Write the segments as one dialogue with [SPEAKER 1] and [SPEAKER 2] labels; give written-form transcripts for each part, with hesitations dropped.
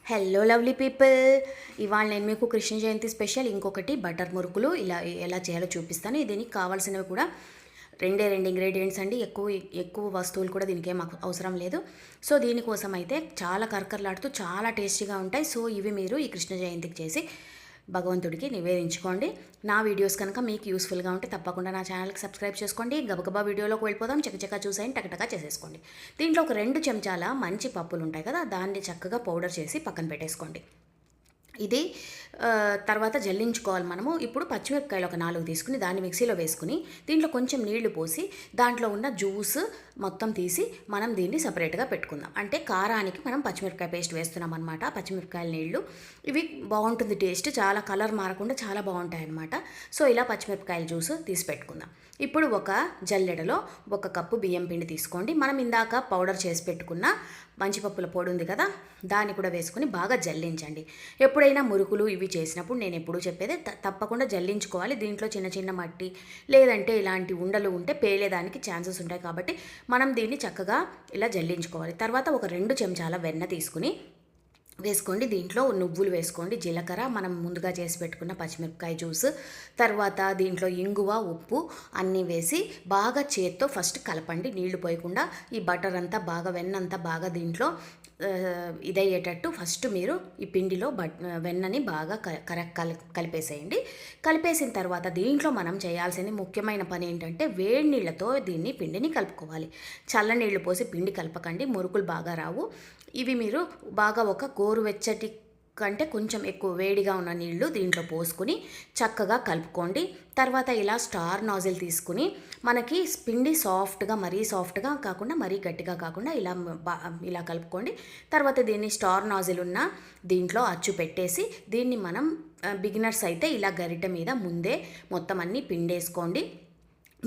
[SPEAKER 1] Hello lovely people, ఇవాళ నేను మీకు కృష్ణ జయంతి స్పెషల్ ఇంకొకటి బటర్ మురుకులు ఇలా ఎలా చేయాలో చూపిస్తాను. దీనికి కావాల్సినవి కూడా రెండు ఇంగ్రీడియంట్స్ అండి. ఎక్కువ వస్తువులు కూడా దీనికి ఏం అవసరం లేదు. సో దీనికోసం అయితే చాలా కరకరలాడుతూ చాలా టేస్టీగా ఉంటాయి. సో ఇవి మీరు ఈ కృష్ణ జయంతికి చేసి భగవంతుడికి నివేదించుకోండి. నా వీడియోస్ కనుక మీకు యూస్ఫుల్గా ఉంటే తప్పకుండా నా ఛానల్కి సబ్స్క్రైబ్ చేసుకోండి. గబగబా వీడియోలోకి వెళ్ళిపోదాం. చకచకా చూసేయండి, టకటకా చేసేసుకోండి. దీంట్లో ఒక 2 చెంచాల మంచి పప్పులు ఉంటాయి కదా, దాన్ని చక్కగా పౌడర్ చేసి పక్కన పెట్టేసుకోండి. ఇది తర్వాత జల్లించుకోవాలి మనము. ఇప్పుడు పచ్చిమిరపకాయలు ఒక 4 తీసుకుని దాన్ని మిక్సీలో వేసుకుని దీంట్లో కొంచెం నీళ్లు పోసి దాంట్లో ఉన్న జ్యూస్ మొత్తం తీసి మనం దీన్ని సపరేట్గా పెట్టుకుందాం. అంటే కారానికి మనం పచ్చిమిరపకాయ పేస్ట్ వేస్తున్నాం అనమాట. పచ్చిమిరపకాయల నీళ్లు ఇవి బాగుంటుంది, టేస్ట్ చాలా కలర్ మారకుండా చాలా బాగుంటాయి అనమాట. సో ఇలా పచ్చిమిరపకాయల జ్యూస్ తీసి పెట్టుకుందాం. ఇప్పుడు ఒక జల్లెడలో 1 కప్పు బియ్యం పిండి తీసుకోండి. మనం ఇందాక పౌడర్ చేసి పెట్టుకున్న మంచిపప్పుల పొడి ఉంది కదా, దాన్ని కూడా వేసుకుని బాగా జల్లించండి. ఎప్పుడైనా మురుకులు ఇవి చేసినప్పుడు నేను ఎప్పుడూ చెప్పేది తప్పకుండా జల్లించుకోవాలి. దీంట్లో చిన్న చిన్న మట్టి లేదంటే ఇలాంటి ఉండలు ఉంటే పేలేదానికి ఛాన్సెస్ ఉంటాయి. కాబట్టి మనం దీన్ని చక్కగా ఇలా జల్లించుకోవాలి. తర్వాత ఒక 2 చెంచాల వెన్న తీసుకుని వేసుకోండి. దీంట్లో నువ్వులు వేసుకోండి, జీలకర్ర, మనం ముందుగా చేసి పెట్టుకున్న పచ్చిమిరపకాయ జ్యూస్, తర్వాత దీంట్లో ఇంగువ, ఉప్పు అన్నీ వేసి బాగా చేత్తో ఫస్ట్ కలపండి, నీళ్లు పోయకుండా. ఈ బటర్ అంతా బాగా, వెన్న అంతా బాగా దీంట్లో ఇదయ్యేటట్టు ఫస్ట్ మీరు ఈ పిండిలో వెన్నని బాగా కలిపేసేయండి. కలిపేసిన తర్వాత దీంట్లో మనం చేయాల్సిన ముఖ్యమైన పని ఏంటంటే వేడి నీళ్ళతో పిండిని కలుపుకోవాలి. చల్ల నీళ్లు పోసి పిండి కలపకండి, మురుకులు బాగా రావు. ఇవి మీరు బాగా ఒక గోరువెచ్చటి కంటే కొంచెం ఎక్కువ వేడిగా ఉన్న నీళ్లు దీంట్లో పోసుకుని చక్కగా కలుపుకోండి. తర్వాత ఇలా స్టార్ నాజిల్ తీసుకుని మనకి పిండి సాఫ్ట్గా, మరీ సాఫ్ట్గా కాకుండా మరీ గట్టిగా కాకుండా ఇలా కలుపుకోండి. తర్వాత దీన్ని స్టార్ నాజిల్ ఉన్న దీంట్లో అచ్చు పెట్టేసి దీన్ని మనం బిగినర్స్ అయితే ఇలా గరిటె మీద ముందే మొత్తం అన్నీ పిండేసుకోండి.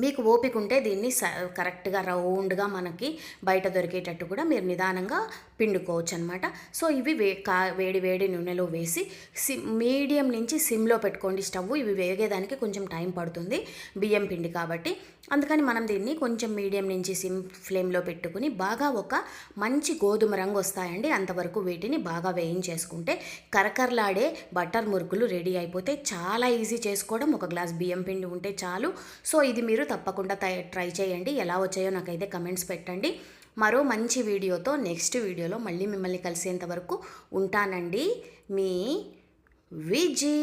[SPEAKER 1] మీకు ఓపిక ఉంటే దీన్ని కరెక్ట్గా రౌండ్గా మనకి బయట దొరికేటట్టు కూడా మీరు నిదానంగా పిండుకోవచ్చు అనమాట. సో ఇవి వేడి నూనెలో వేసి మీడియం నుంచి సిమ్లో పెట్టుకోండి స్టవ్. ఇవి వేగేదానికి కొంచెం టైం పడుతుంది, బియ్యం పిండి కాబట్టి. అందుకని మనం దీన్ని కొంచెం మీడియం నుంచి సిమ్ ఫ్లేమ్లో పెట్టుకుని బాగా ఒక మంచి గోధుమ రంగు వస్తాయండి, అంతవరకు వీటిని బాగా వేయించేసుకుంటే కరకరలాడే బటర్ మురుకులు రెడీ అయిపోతే చాలా ఈజీ చేసుకోవడం. ఒక గ్లాస్ బియ్యం పిండి ఉంటే చాలు. సో ఇది మీరు తప్పకుండా ట్రై చేయండి. ఎలా వచ్చాయో నాకైతే కమెంట్స్ పెట్టండి. మరో మంచి వీడియోతో నెక్స్ట్ వీడియోలో మళ్ళీ మిమ్మల్ని కలిసేంత వరకు ఉంటానండి. మీ విజీ.